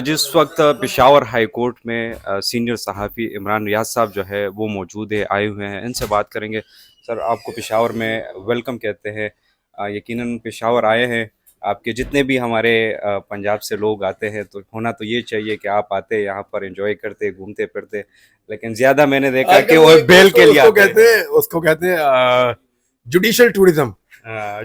जिस वक्त Peshawar high court में सीनियर सहाफ़ी इमरान रियाज साहब जो है वो मौजूद है, आए हुए हैं, इनसे बात करेंगे। सर, आपको पेशावर में वेलकम कहते हैं। यकीनन पेशावर आए हैं, आपके जितने भी हमारे पंजाब से लोग आते हैं तो होना तो ये चाहिए कि आप आते यहाँ पर एंजॉय करते, घूमते फिरते, लेकिन ज़्यादा मैंने देखा कि आजकल वो वो एक बेल के लिए उसको आते हैं। कहते हैं उसको कहते हैं जुडिशियल टूरिज्म।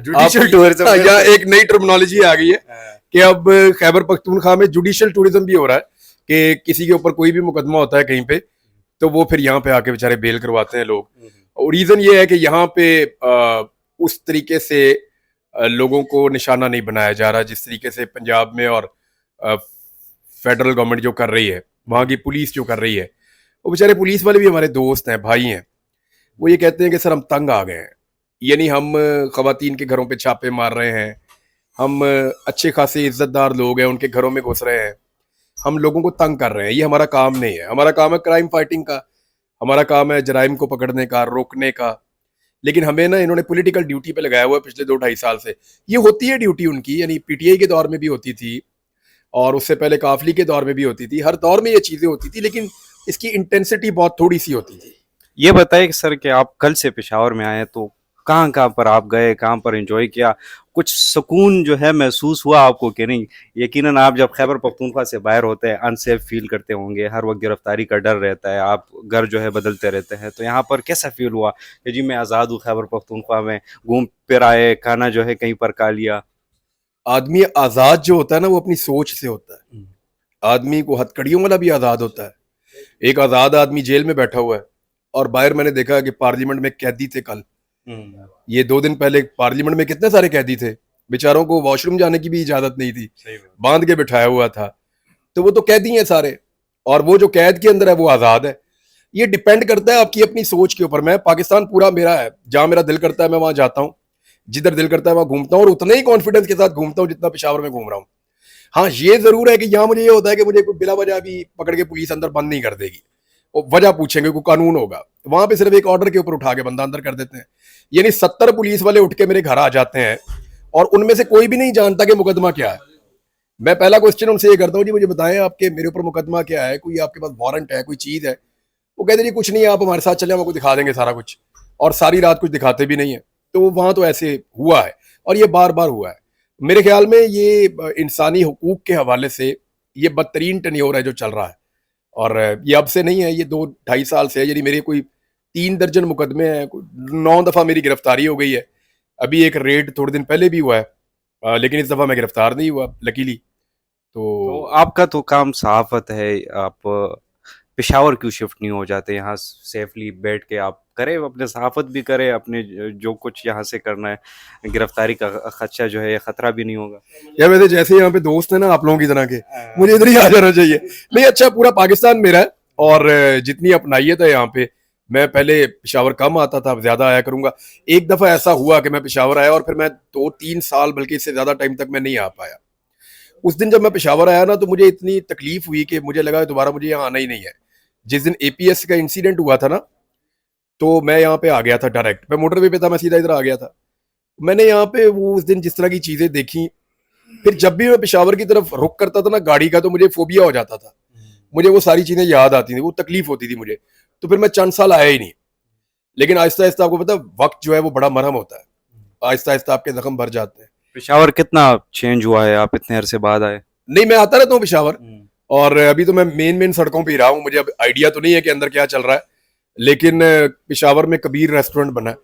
जुडिशल अब टूरिज्म यहाँ एक नई टर्मिनोलॉजी आ गई है कि अब खैबर पख्तूनख्वा में जुडिशियल टूरिज्म भी हो रहा है कि किसी के ऊपर कोई भी मुकदमा होता है कहीं पे, तो वो फिर यहाँ पे आके बेचारे बेल करवाते हैं लोग। और रीजन ये है कि यहाँ पे उस तरीके से लोगों को निशाना नहीं बनाया जा रहा जिस तरीके से पंजाब में और फेडरल गवर्नमेंट जो कर रही है, वहाँ की पुलिस जो कर रही है। वो बेचारे पुलिस वाले भी हमारे दोस्त हैं, भाई हैं। वो ये कहते हैं कि सर हम तंग आ गए हैं, यानी हम खवातीन के घरों पे छापे मार रहे हैं, हम अच्छे खासे इज्जतदार लोग हैं उनके घरों में घुस रहे हैं, हम लोगों को तंग कर रहे हैं। ये हमारा काम नहीं है। हमारा काम है क्राइम फाइटिंग का, हमारा काम है जराइम को पकड़ने का, रोकने का। लेकिन हमें ना इन्होंने पॉलिटिकल ड्यूटी पे लगाया हुआ है पिछले 2-2.5 साल से। ये होती है ड्यूटी उनकी, यानी पीटीआई के दौर में भी होती थी और उससे पहले काफली के दौर में भी होती थी। हर दौर में ये चीजें होती थी, लेकिन इसकी इंटेंसिटी बहुत थोड़ी सी होती थी। ये बताइए कि सर कि आप कल से पेशावर में आए तो कहाँ कहाँ पर आप गए, कहाँ पर एंजॉय किया, कुछ सुकून जो है महसूस हुआ आपको कि नहीं? यकीनन आप जब खैबर पख्तूनख्वा से बाहर होते हैं अनसेफ फील करते होंगे, हर वक्त गिरफ्तारी का डर रहता है, आप घर जो है बदलते रहते हैं, तो यहाँ पर कैसा फील हुआ कि जी मैं आज़ाद हूँ, खैबर पख्तूनख्वा में घूम फिर आए, खाना जो है कहीं पर खा लिया? आदमी आजाद जो होता है ना, वो अपनी सोच से होता है। आदमी को हथकड़ियों वाला भी आजाद होता है। एक आजाद आदमी जेल में बैठा हुआ है और बाहर मैंने देखा कि पार्लियामेंट में कैदी थे कल। ये 2 दिन पहले पार्लियामेंट में कितने सारे कैदी थे, बेचारों को वॉशरूम जाने की भी इजाजत नहीं थी, बांध के बिठाया हुआ था। तो वो तो कैदी हैं सारे, और वो जो कैद के अंदर है वो आजाद है। ये डिपेंड करता है आपकी अपनी सोच के ऊपर। मैं पाकिस्तान पूरा मेरा है, जहां मेरा दिल करता है मैं वहां जाता हूँ, जिधर दिल करता है वहां घूमता हूँ, और उतने ही कॉन्फिडेंस के साथ घूमता हूँ जितना पेशावर में घूम रहा हूँ। हाँ, ये जरूर है कि यहाँ मुझे ये होता है कि मुझे कोई बिला वजह भी पकड़ के पुलिस अंदर बंद नहीं कर देगी। वो वजह पूछेंगे, कोई कानून होगा। वहां पे सिर्फ एक ऑर्डर के ऊपर उठा के बंदा अंदर कर देते हैं। यानी 70 पुलिस वाले उठ के मेरे घर आ जाते हैं और उनमें से कोई भी नहीं जानता कि मुकदमा क्या है। मैं पहला क्वेश्चन उनसे ये करता हूँ, जी मुझे बताएं आपके मेरे ऊपर मुकदमा क्या है, कोई आपके पास वारंट है, कोई चीज है? वो कहते जी कुछ नहीं है, आप हमारे साथ चले, हम आपको दिखा देंगे सारा कुछ। और सारी रात कुछ दिखाते भी नहीं है। तो वहां तो ऐसे हुआ है और ये बार बार हुआ है। मेरे ख्याल में ये इंसानी हुकूक के हवाले से ये बदतरीन टेन्योर है जो चल रहा है। और ये अब से नहीं है, ये 2-2.5 साल से है। यानी मेरे कोई 3 दर्जन मुकदमे हैं, 9 दफा मेरी गिरफ्तारी हो गई है। अभी एक रेड थोड़े दिन पहले भी हुआ है, लेकिन इस दफा मैं गिरफ्तार नहीं हुआ लकीली। तो तो आपका तो काम सहाफत है, आप पेशावर क्यों शिफ्ट नहीं हो जाते? यहाँ सेफली बैठ के आप करें, अपने सहाफत भी करें, अपने जो कुछ यहाँ से करना है, गिरफ्तारी का खदशा जो है या खतरा भी नहीं होगा। यार वैसे जैसे यहाँ पे दोस्त है ना आप लोगों की तरह के, मुझे इधर ही आ जाना चाहिए। नहीं, अच्छा पूरा पाकिस्तान मेरा है और जितनी अपनाइयत है यहाँ पे। मैं पहले पेशावर कम आता था, अब ज्यादा आया करूंगा। एक दफा ऐसा हुआ कि मैं पेशावर आया और फिर मैं 2-3 साल बल्कि इससे ज्यादा टाइम तक मैं नहीं आ पाया। उस दिन जब मैं पेशावर आया ना, तो मुझे इतनी तकलीफ हुई कि मुझे लगा दोबारा मुझे यहाँ आना ही नहीं है। जिस दिन एपीएस का इंसिडेंट हुआ था ना, तो मैं यहाँ पे आ गया था डायरेक्ट। मैं मोटरवे पे था, मैं सीधा इधर आ गया था। मैंने यहाँ पे वो उस दिन जिस तरह की चीजें देखी, फिर जब भी मैं पेशावर की तरफ रुक करता था ना गाड़ी का, तो मुझे फोबिया हो जाता था। मुझे वो सारी चीजें याद आती थी, वो तकलीफ होती थी मुझे। तो फिर मैं चंद साल आया ही नहीं। लेकिन आहिस्ता आहिस्ता आपको पता है, वक्त जो है वो बड़ा मरहम होता है। आहिस्ता आहिस्ता आपके जख्म भर जाते हैं। पेशावर कितना चेंज हुआ है, आप इतने अरसे बाद आए? नहीं, मैं आता रहता हूँ पेशावर, और अभी तो मैं मेन मेन सड़कों पे ही रहा हूँ। मुझे अब आइडिया तो नहीं है कि अंदर क्या चल रहा है, लेकिन पेशावर में कबीर रेस्टोरेंट बना है।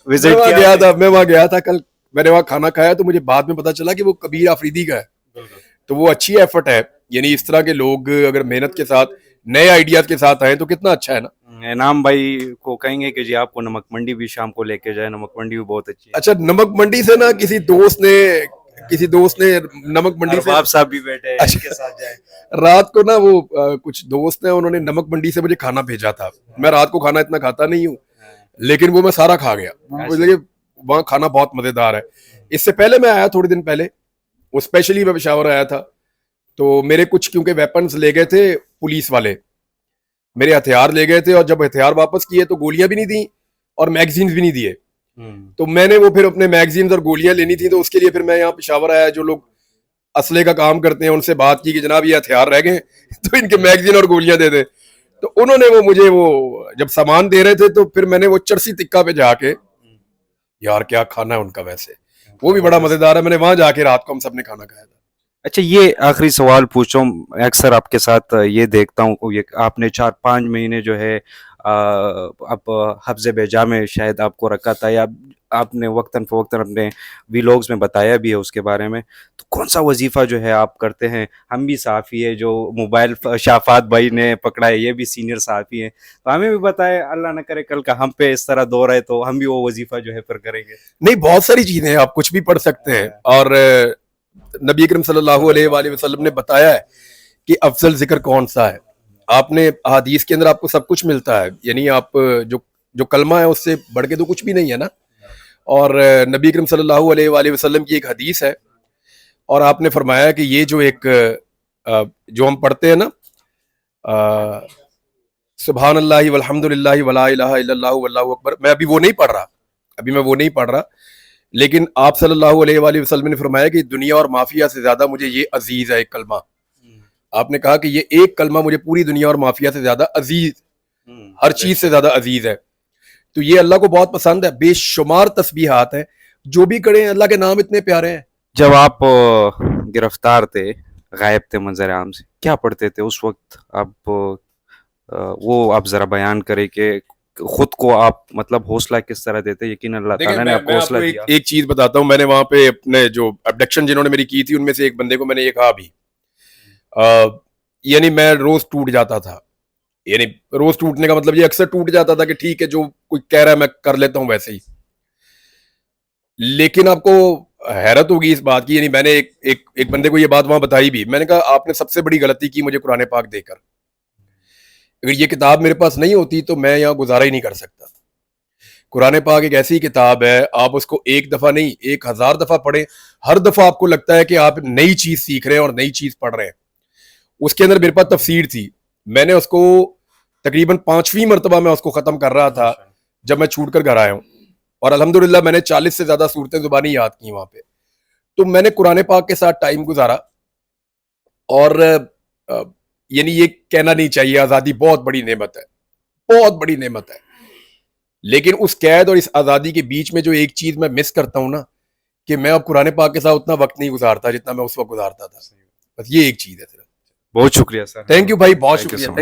विजिट किया मैं वहां गया था कल। मैंने वहां खाना खाया तो मुझे बाद में पता चला कि वो कबीर आफरीदी का है। तो वो अच्छी एफर्ट है। यानी इस तरह के लोग अगर मेहनत के साथ, नए आइडियाज के साथ आए तो कितना अच्छा है ना। इनाम भाई को कहेंगे कि जी आपको नमक मंडी भी शाम को लेके जाए, नमक मंडी भी बहुत अच्छी है। अच्छा, नमक मंडी से ना किसी दोस्त ने नमक मंडी से, बाप साहब भी बैठे हैं, अच्छा, इनके साथ जाए। रात को ना वो कुछ दोस्त हैं, उन्होंने नमक मंडी से मुझे खाना भेजा था। मैं रात को खाना इतना खाता नहीं हूँ, लेकिन वो मैं सारा खा गया। मुझे वहाँ खाना बहुत मजेदार है। इससे पहले मैं आया थोड़े दिन पहले, वो स्पेशली मैं पेशावर आया था। तो मेरे कुछ क्योंकि वेपन्स ले गए थे पुलिस वाले, मेरे हथियार ले गए थे, और जब हथियार वापस किए तो गोलियां भी नहीं दी और मैगजीन्स भी नहीं दिए। तो मैंने वो फिर अपने मैगजीन्स और गोलियां लेनी थी, तो उसके लिए फिर मैं यहाँ पेशावर आया। जो लोग असले का काम करते हैं, उनसे बात की कि जनाब ये हथियार रह गए तो इनके मैगजीन और गोलियां दे दे। तो उन्होंने वो मुझे वो जब सामान दे रहे थे तो फिर मैंने वो चरसी टिक्का पे जाके, यार क्या खाना है उनका, वैसे वो भी बड़ा मजेदार है, मैंने वहां जाके रात को हम सब ने खाना खाया था। अच्छा, ये आखिरी सवाल पूछो। अक्सर आपके साथ ये देखता हूँ, ये आपने 4-5 महीने जो है अब हफ्ज़ बेजा में शायद आपको रखा था, या आपने वक्तन फ़वक्तन अपने व्लॉग्स में बताया भी है उसके बारे में। तो कौन सा वजीफ़ा जो है आप करते हैं? हम भी सहाफ़ी है, जो मोबाइल शाफ़ात भाई ने पकड़ा है ये भी सीनियर सहाफ़ी हैं, तो हमें भी बताएं, अल्लाह ना करे कल का हम पे इस तरह दौर है तो हम भी वो वजीफ़ा जो है फिर करेंगे। नहीं, बहुत सारी चीजें हैं, आप कुछ भी पढ़ सकते हैं। और नबी करीम सल्लल्लाहु अलैहि वसल्लम ने बताया है कि अफजल जिक्र कौन सा है। आपने हदीस के अंदर आपको सब कुछ मिलता है, यानी आप जो जो कलमा है उससे बढ़ के तो कुछ भी नहीं है ना। और नबी करीम सल्लल्लाहु अलैहि वसल्लम की एक हदीस है, और आपने फरमाया कि ये जो एक जो हम पढ़ते हैं ना, सुभान अल्लाह वल्हम्दुलिल्लाह वला इलाहा इल्लल्लाहु वल्लाहु अकबर, मैं अभी वो नहीं पढ़ रहा, अभी मैं वो नहीं पढ़ रहा, लेकिन आप सल्लल्लाहु अलैहि वसल्लम ने फरमाया कि दुनिया और माफिया से ज्यादा मुझे ये अजीज है एक कलमा। आपने कहा कि ये एक कलमा मुझे पूरी दुनिया और माफिया से ज्यादा अजीज, हर चीज से ज्यादा अजीज है। तो ये अल्लाह को बहुत पसंद है। बेशुमार तस्बीहात हैं, जो भी करें अल्लाह के नाम इतने प्यारे हैं। जब आप गिरफ्तार थे, गायब थे मंजर आम से, क्या पढ़ते थे उस वक्त आप? वो आप जरा बयान करें कि खुद को आप मतलब हौसला किस तरह देते? यकीन अल्लाह देखिए, ताला ने आपको मैं हौसला आपको दिया। एक चीज बताता हूँ। मैंने वहां पे अपने जो अबडक्शन जिन्होंने मेरी की थी उनमें से एक बंदे को मैंने ये कहा भी, यानी मैं रोज टूट जाता था। यानी रोज टूटने का मतलब ये अक्सर टूट जाता था कि ठीक है जो कोई कह रहा है मैं कर लेता हूं वैसे ही। लेकिन आपको हैरत होगी इस बात की, यानी मैंने एक बंदे को ये बात वहां बताई भी। मैंने कहा आपने सबसे बड़ी गलती की मुझे कुरान पाक देकर। अगर ये किताब मेरे पास नहीं होती तो मैं यहाँ गुजारा ही नहीं कर सकता। कुरान पाक एक ऐसी किताब है, आप उसको एक दफा नहीं 1000 दफा पढ़ें, हर दफा आपको लगता है कि आप नई चीज सीख रहे हैं और नई चीज पढ़ रहे हैं। उसके अंदर मेरे पास तफसीर थी, मैंने उसको तकरीबन 5वीं मरतबा मैं उसको खत्म कर रहा था जब मैं छूट कर घर आया हूँ। और अल्हम्दुलिल्लाह मैंने 40 से ज्यादा सूरतें जुबानी याद की वहां पे। तो मैंने कुरान पाक के साथ टाइम गुजारा। और यानी ये कहना नहीं चाहिए, आजादी बहुत बड़ी नेमत है, बहुत बड़ी नेमत है। लेकिन उस कैद और इस आजादी के बीच में जो एक चीज मैं मिस करता हूं ना, कि मैं अब कुरान पाक के साथ उतना वक्त नहीं गुजारता जितना मैं उस वक्त गुजारता था। बस ये एक चीज है सिर्फ। बहुत शुक्रिया सर। थैंक यू भाई, बहुत Thank you so शुक्रिया। much.